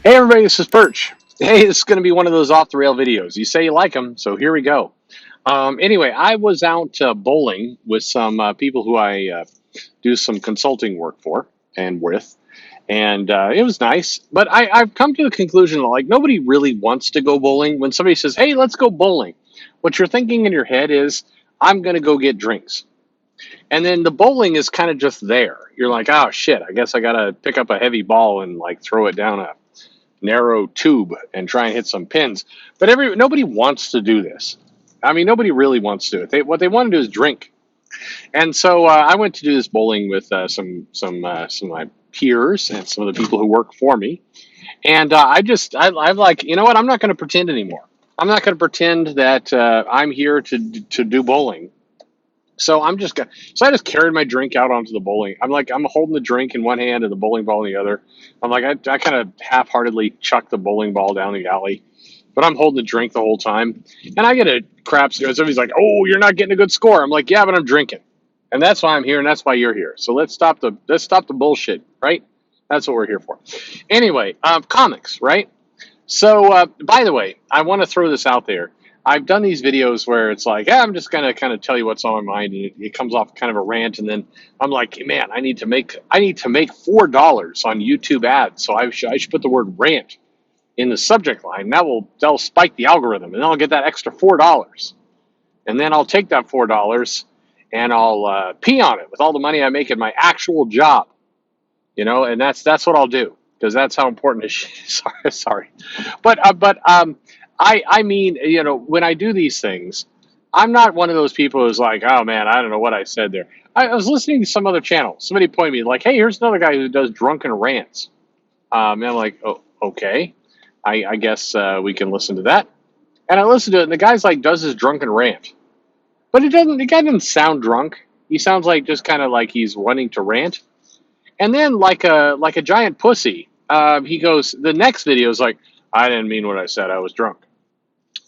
Hey everybody, this is Perch. Hey, this is going to be one of those off the rail videos. You say you like them, so here we go. Anyway, I was out bowling with some people who I do some consulting work for and with, and it was nice. But I've come to the conclusion that like nobody really wants to go bowling. When somebody says, "Hey, let's go bowling," what you're thinking in your head is, "I'm going to go get drinks," and then the bowling is kind of just there. You're like, "Oh shit, I guess I got to pick up a heavy ball and like throw it down a narrow tube and try and hit some pins." But nobody wants to do this. I mean, nobody really wants to do it. What they want to do is drink. And so I went to do this bowling with some of my peers and some of the people who work for me. And I'm like, you know what? I'm not going to pretend anymore. I'm not going to pretend that I'm here to do bowling. So I just carried my drink out onto the bowling. I'm holding the drink in one hand and the bowling ball in the other. I kind of half-heartedly chucked the bowling ball down the alley, but I'm holding the drink the whole time. And I get a crap score. Somebody's like, "Oh, you're not getting a good score." I'm like, "Yeah, but I'm drinking, and that's why I'm here, and that's why you're here. So let's stop the bullshit, right? That's what we're here for." Anyway, comics, right? So, by the way, I want to throw this out there. I've done these videos where it's like, I'm just gonna kind of tell you what's on my mind, and it comes off kind of a rant, and then I'm like, man, I need to make $4 on YouTube ads, so I should put the word rant in the subject line. That'll spike the algorithm, and then I'll get that extra $4, and then I'll take that $4 and I'll pee on it with all the money I make at my actual job, and that's what I'll do because that's how important it is. Sorry. But I mean, when I do these things, I'm not one of those people who's like, oh man, I don't know what I said there. I was listening to some other channel. Somebody pointed me like, hey, here's another guy who does drunken rants. And I'm like, oh, okay. I guess we can listen to that. And I listened to it, and the guy's like does his drunken rant, but it doesn't. The guy doesn't sound drunk. He sounds like just kind of like he's wanting to rant. And then like a giant pussy, he goes. The next video is like, I didn't mean what I said. I was drunk.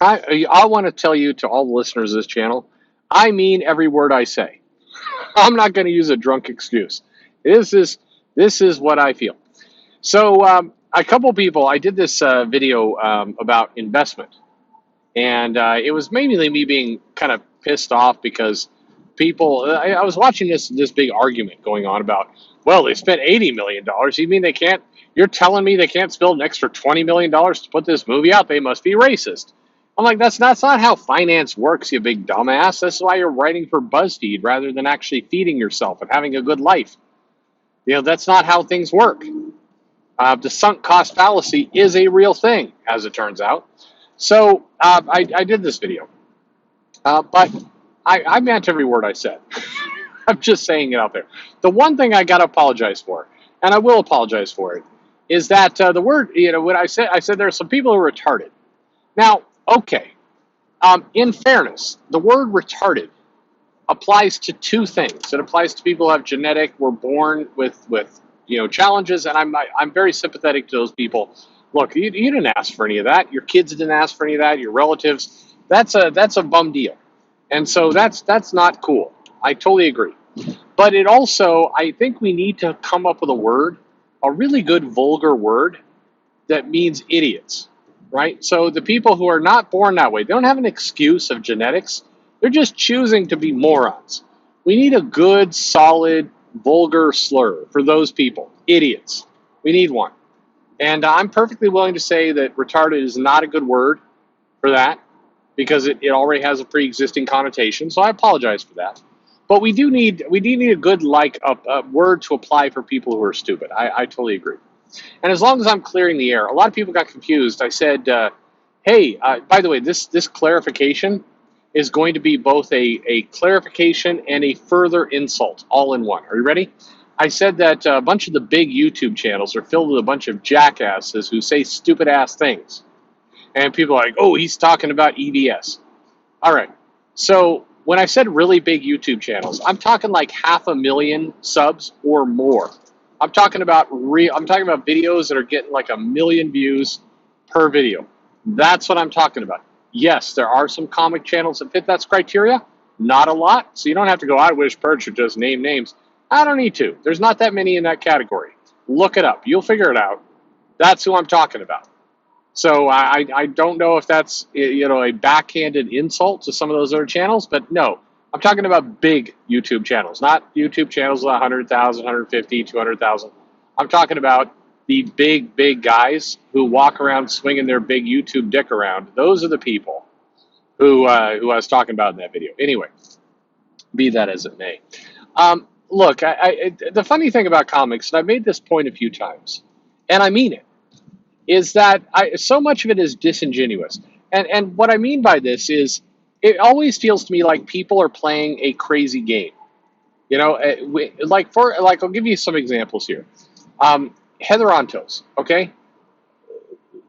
I want to tell you to all the listeners of this channel, I mean every word I say. I'm not going to use a drunk excuse. This is this is what I feel. So a couple people, I did this video about investment, and it was mainly me being kind of pissed off because people. I was watching this big argument going on about. Well, they spent $80 million. You mean they can't? You're telling me they can't spend an extra $20 million to put this movie out? They must be racist. I'm like, that's not how finance works, you big dumbass. That's why you're writing for BuzzFeed rather than actually feeding yourself and having a good life. That's not how things work. The sunk cost fallacy is a real thing, as it turns out. So I did this video, but I meant every word I said. I'm just saying it out there. The one thing I got to apologize for, and I will apologize for it, is that the word, when I said there are some people who are retarded. Now, okay, in fairness, the word retarded applies to two things. It applies to people who have were born with challenges, and I'm very sympathetic to those people. Look, you didn't ask for any of that. Your kids didn't ask for any of that. Your relatives. That's a bum deal, and so that's not cool. I totally agree. But it also, I think we need to come up with a really good vulgar word that means idiots, right? So the people who are not born that way, they don't have an excuse of genetics. They're just choosing to be morons. We need a good, solid, vulgar slur for those people. Idiots. We need one. And I'm perfectly willing to say that retarded is not a good word for that because it already has a pre-existing connotation. So I apologize for that. But we do need a good a word to apply for people who are stupid. I totally agree. And as long as I'm clearing the air, a lot of people got confused. I said, hey, by the way, this clarification is going to be both a clarification and a further insult all in one. Are you ready? I said that a bunch of the big YouTube channels are filled with a bunch of jackasses who say stupid ass things. And people are like, oh, he's talking about EBS. All right. So when I said really big YouTube channels, I'm talking like 500,000 subs or more. I'm talking about videos that are getting like 1 million views per video. That's what I'm talking about. Yes, there are some comic channels that fit that criteria. Not a lot, so you don't have to go, I wish Perch would just name names. I don't need to. There's not that many in that category. Look it up. You'll figure it out. That's who I'm talking about. So I don't know if that's a backhanded insult to some of those other channels, but no, I'm talking about big YouTube channels, not YouTube channels with 100,000, 150, 200,000. I'm talking about the big guys who walk around swinging their big YouTube dick around. Those are the people who I was talking about in that video. Anyway, be that as it may. Look, the funny thing about comics, and I've made this point a few times, and I mean it, is that so much of it is disingenuous. And what I mean by this is it always feels to me like people are playing a crazy game. I'll give you some examples here. Heather Ontos, okay?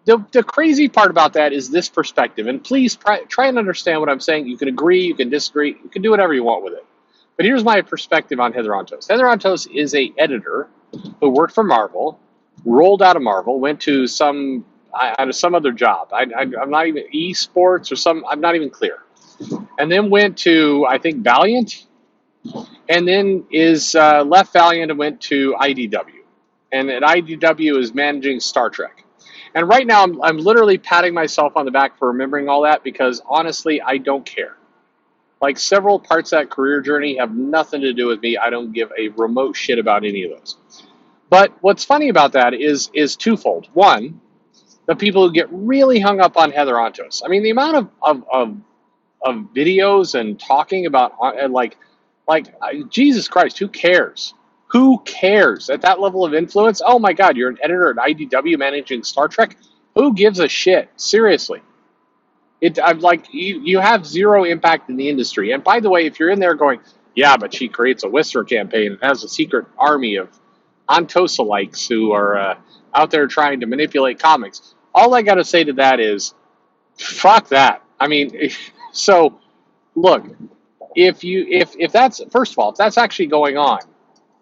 The crazy part about that is this perspective. And please try and understand what I'm saying. You can agree, you can disagree, you can do whatever you want with it. But here's my perspective on Heather Ontos. Heather Ontos is a editor who worked for Marvel, rolled out of Marvel, went to some other job. I'm not even esports or some. I'm not even clear. And then went to, I think, Valiant, and then is left Valiant and went to IDW. And at IDW is managing Star Trek. And right now I'm literally patting myself on the back for remembering all that because honestly I don't care. Like several parts of that career journey have nothing to do with me. I don't give a remote shit about any of those. But what's funny about that is twofold. One, the people who get really hung up on Heather Ontos. I mean, the amount of videos and talking about Jesus Christ, who cares? Who cares at that level of influence? Oh my God, you're an editor at IDW managing Star Trek. Who gives a shit? Seriously. I'm like, you have zero impact in the industry. And by the way, if you're in there going, yeah, but she creates a Whistler campaign and has a secret army of Ontosa-likes who are out there trying to manipulate comics, all I got to say to that is, fuck that. I mean, so look, if that's, first of all, if that's actually going on,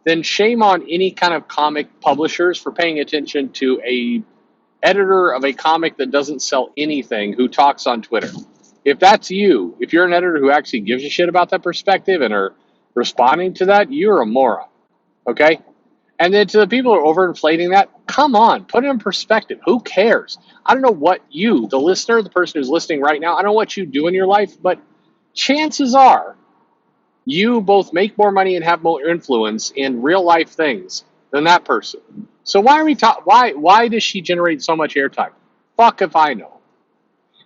then shame on any kind of comic publishers for paying attention to a editor of a comic that doesn't sell anything who talks on Twitter. If that's you, if you're an editor who actually gives a shit about that perspective and are responding to that, you're a moron. Okay? And then to the people who are overinflating that, come on, put it in perspective. Who cares? I don't know what you, the listener, the person who's listening right now, I don't know what you do in your life, but chances are you both make more money and have more influence in real life things than that person. So why are we why does she generate so much airtime? Fuck if I know.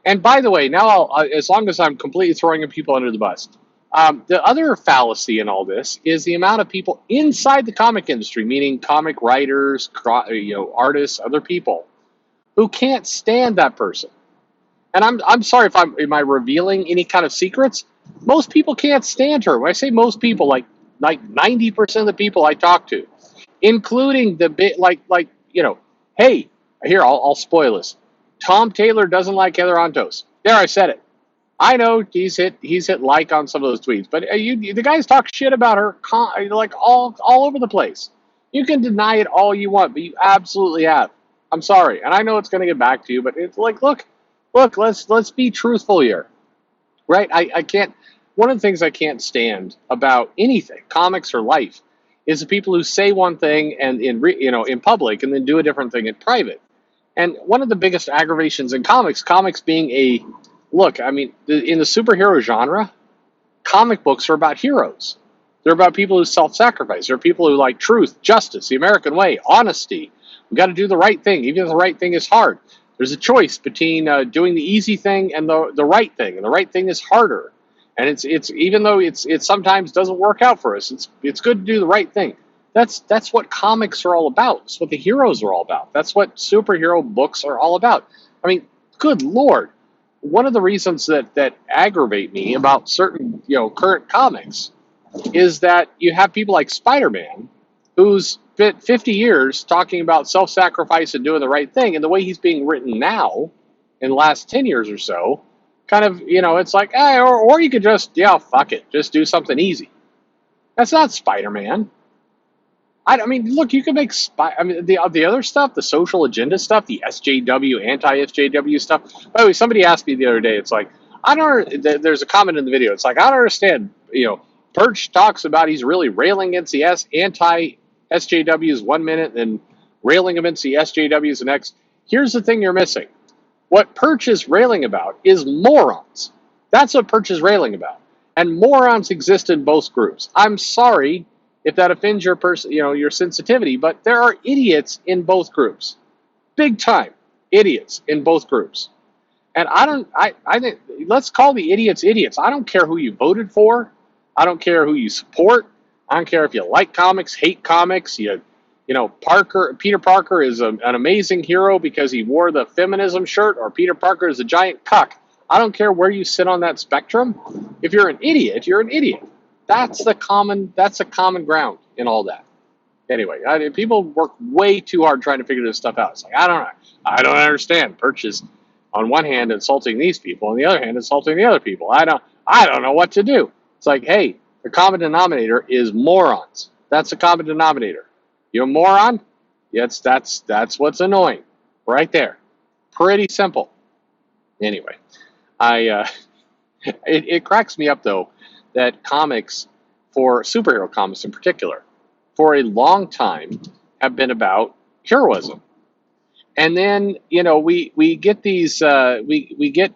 And by the way, now as long as I'm completely throwing people under the bus, the other fallacy in all this is the amount of people inside the comic industry, meaning comic writers, artists, other people, who can't stand that person. And I'm sorry if am I revealing any kind of secrets? Most people can't stand her. When I say most people, like 90% of the people I talk to, including the bit hey, here I'll spoil this. Tom Taylor doesn't like Heather Ontos. There, I said it. I know he's hit like on some of those tweets, but the guys talk shit about her like all over the place. You can deny it all you want, but you absolutely have. I'm sorry, and I know it's going to get back to you, but it's like, look, let's be truthful here, right? I can't. One of the things I can't stand about anything, comics or life, is the people who say one thing and in public and then do a different thing in private. And one of the biggest aggravations in comics being in the superhero genre, comic books are about heroes. They're about people who self-sacrifice. They're people who like truth, justice, the American way, honesty. We got to do the right thing, even if the right thing is hard. There's a choice between doing the easy thing and the right thing, and the right thing is harder. And it's even though it sometimes doesn't work out for us, it's good to do the right thing. That's what comics are all about. That's what the heroes are all about. That's what superhero books are all about. I mean, good Lord. One of the reasons that aggravate me about certain, current comics is that you have people like Spider-Man, who's spent 50 years talking about self-sacrifice and doing the right thing, and the way he's being written now, in the last 10 years or so, kind of, it's like, or you could just, fuck it, just do something easy. That's not Spider-Man. I mean, look, you can make the other stuff, the social agenda stuff, the SJW, anti-SJW stuff. By the way, somebody asked me the other day, it's like, there's a comment in the video, it's like, I don't understand, Perch talks about he's really railing against the anti-SJWs 1 minute, and railing against the SJWs and X. Here's the thing you're missing. What Perch is railing about is morons. That's what Perch is railing about. And morons exist in both groups. I'm sorry if that offends your your sensitivity, but there are idiots in both groups. Big time idiots in both groups. And I think let's call the idiots idiots. I don't care who you voted for. I don't care who you support. I don't care if you like comics, hate comics. Peter Parker is an amazing hero because he wore the feminism shirt, or Peter Parker is a giant cuck. I don't care where you sit on that spectrum. If you're an idiot, you're an idiot. That's a common ground in all that. Anyway, people work way too hard trying to figure this stuff out. It's like, I don't understand. Perch is on one hand insulting these people, on the other hand insulting the other people. I don't know what to do. It's like, hey, the common denominator is morons. That's the common denominator. You a moron? Yes, that's what's annoying, right there. Pretty simple. Anyway, it cracks me up though that comics, for superhero comics in particular, for a long time have been about heroism. And then, we get these we get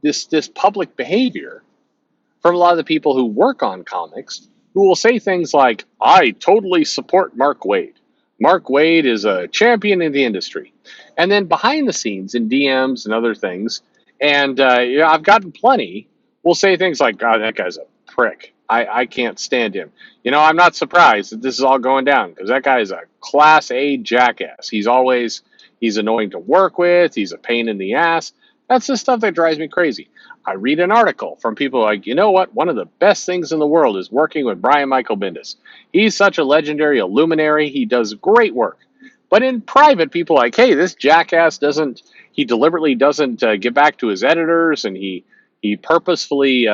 this public behavior from a lot of the people who work on comics, who will say things like, I totally support Mark Waid. Mark Waid is a champion in the industry. And then behind the scenes in DMs and other things, and I've gotten plenty, will say things like, God, that guy's a prick. I can't stand him. I'm not surprised that this is all going down because that guy is a class A jackass. He's annoying to work with. He's a pain in the ass. That's the stuff that drives me crazy. I read an article from people like, you know what? One of the best things in the world is working with Brian Michael Bendis. He's such a legendary, a luminary. He does great work. But in private, people are like, hey, this jackass deliberately doesn't get back to his editors, and he purposefully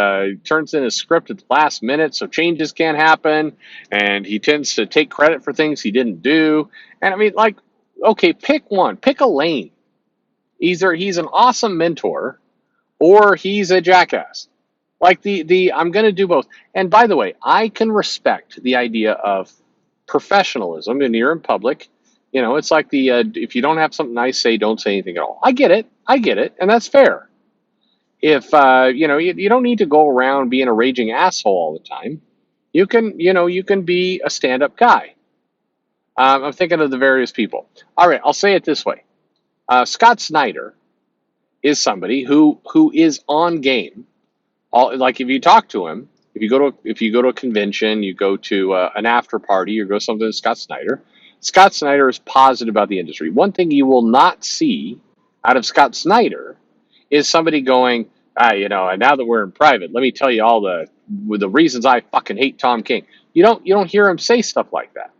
turns in his script at the last minute so changes can't happen, and he tends to take credit for things he didn't do. And I mean, like, okay, pick one. Pick a lane. Either he's an awesome mentor or he's a jackass. Like I'm going to do both. And by the way, I can respect the idea of professionalism, and you're in public. It's like if you don't have something nice to say, don't say anything at all. I get it, and that's fair. If you don't need to go around being a raging asshole all the time. You can be a stand-up guy. I'm thinking of the various people. All right, I'll say it this way. Scott Snyder is somebody who is on game. Like if you talk to him, if you go to a convention, you go to an after party, or go something to Scott Snyder. Scott Snyder is positive about the industry. One thing you will not see out of Scott Snyder is somebody going, and now that we're in private, let me tell you all the reasons I fucking hate Tom King. You don't hear him say stuff like that,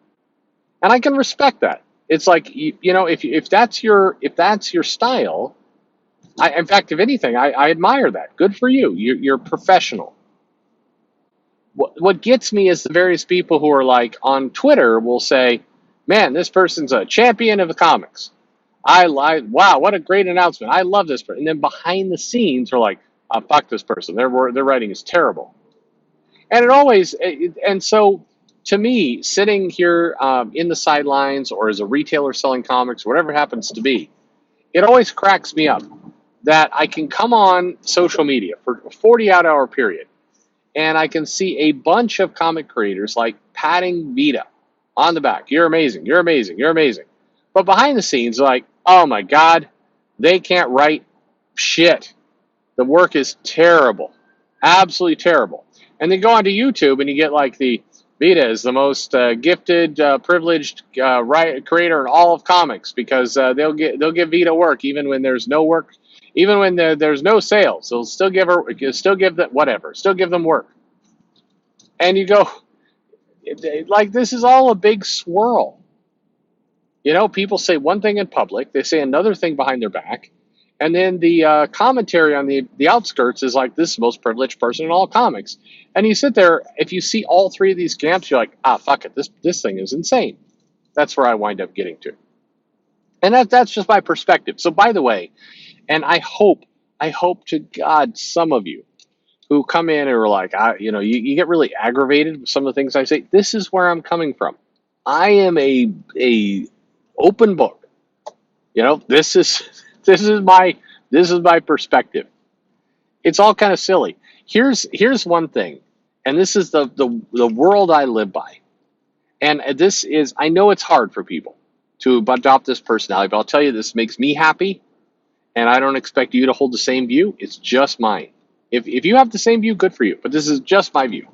and I can respect that. It's like if that's your style. In fact, if anything, I admire that. Good for you. You're professional. What gets me is the various people who are like on Twitter will say, man, this person's a champion of the comics. Wow, what a great announcement. I love this person. And then behind the scenes are like, fuck this person. Their writing is terrible. And so to me, sitting here in the sidelines or as a retailer selling comics, whatever it happens to be, it always cracks me up that I can come on social media for a 40-hour period and I can see a bunch of comic creators like patting Vita on the back. You're amazing. You're amazing. You're amazing. But behind the scenes, like, oh my God, they can't write shit. The work is terrible. Absolutely terrible. And then go onto YouTube and you get like the Vita is the most gifted, privileged creator in all of comics because they'll give Vita work even when there's no work, even when there's no sales. They'll still give them work. And you go, like, this is all a big swirl. People say one thing in public, they say another thing behind their back, and then the commentary on the outskirts is like, this is the most privileged person in all comics. And you sit there, if you see all three of these camps, you're like, fuck it, this thing is insane. That's where I wind up getting to. And that's just my perspective. So by the way, and I hope to God some of you who come in and are like, you get really aggravated with some of the things I say. This is where I'm coming from. I am a Open book. This is this is my this is my perspective. It's all kind of silly. Here's one thing, and this is the world I live by. And this is, I know it's hard for people to adopt this personality, but I'll tell you, this makes me happy, and I don't expect you to hold the same view. It's just mine. If you have the same view, good for you, but this is just my view.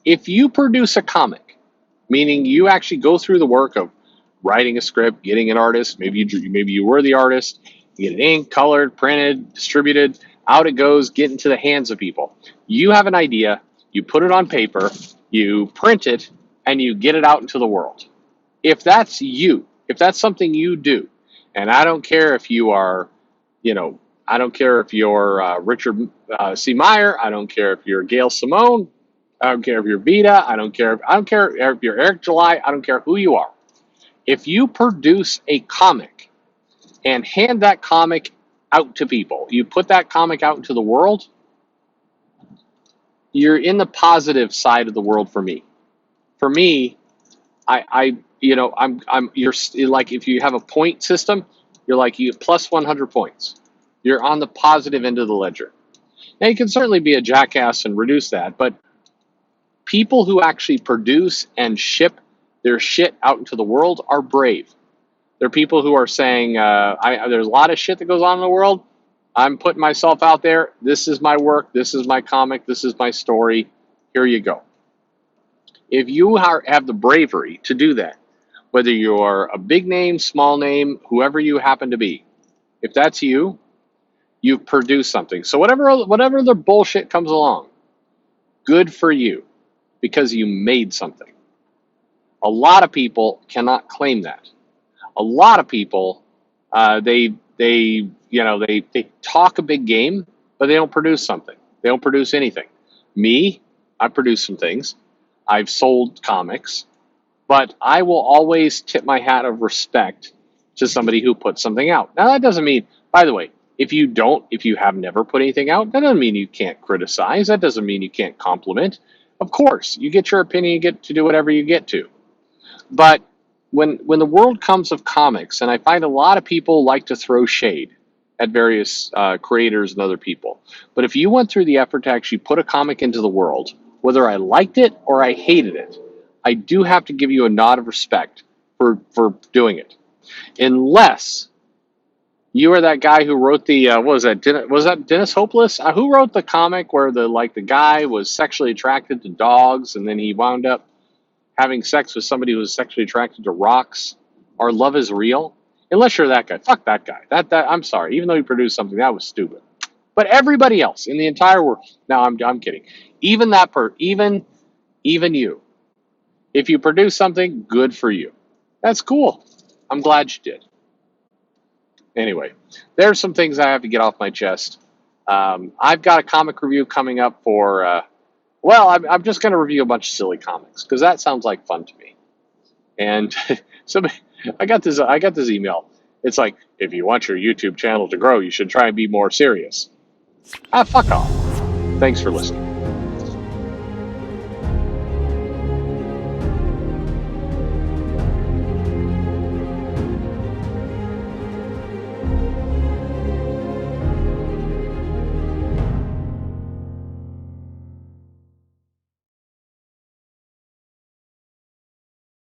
If you produce a comic, meaning you actually go through the work of writing a script, getting an artist, maybe you were the artist, you get it inked, colored, printed, distributed, out it goes, get into the hands of people. You have an idea, you put it on paper, you print it, and you get it out into the world. If that's you, if that's something you do, and I don't care if you are, I don't care if you're Richard C. Meyer, I don't care if you're Gail Simone, I don't care if you're Vita, I don't care if you're Eric July, I don't care who you are. If you produce a comic and hand that comic out to people, you put that comic out into the world, you're in the positive side of the world for me. For me, you're like, if you have a point system, you're like, you plus 100 points. You're on the positive end of the ledger. Now, you can certainly be a jackass and reduce that, but people who actually produce and ship their shit out into the world are brave. They're people who are saying, there's a lot of shit that goes on in the world. I'm putting myself out there. This is my work. This is my comic. This is my story. Here you go. If you have the bravery to do that, whether you're a big name, small name, whoever you happen to be, if that's you, you've produced something. So whatever the bullshit comes along, good for you, because you made something. A lot of people cannot claim that. A lot of people, they talk a big game, but they don't produce something. They don't produce anything. Me, I produce some things. I've sold comics, but I will always tip my hat of respect to somebody who puts something out. Now, that doesn't mean, by the way, if you have never put anything out, that doesn't mean you can't criticize. That doesn't mean you can't compliment. Of course, you get your opinion, you get to do whatever you get to. But when the world comes of comics, and I find a lot of people like to throw shade at various creators and other people. But if you went through the effort to actually put a comic into the world, whether I liked it or I hated it, I do have to give you a nod of respect for doing it. Unless you are that guy who wrote the, was that Dennis Hopeless? Who wrote the comic where the guy was sexually attracted to dogs and then he wound up having sex with somebody who was sexually attracted to rocks? Or Love is Real? Unless you're that guy. Fuck that guy. That I'm sorry. Even though he produced something, that was stupid. But everybody else in the entire world, no, I'm kidding. Even even you. If you produce something, good for you. That's cool. I'm glad you did. Anyway, there's some things I have to get off my chest. I've got a comic review coming up for, I'm just going to review a bunch of silly comics because that sounds like fun to me. And I got this email. It's like, if you want your YouTube channel to grow, you should try and be more serious. Fuck off. Thanks for listening.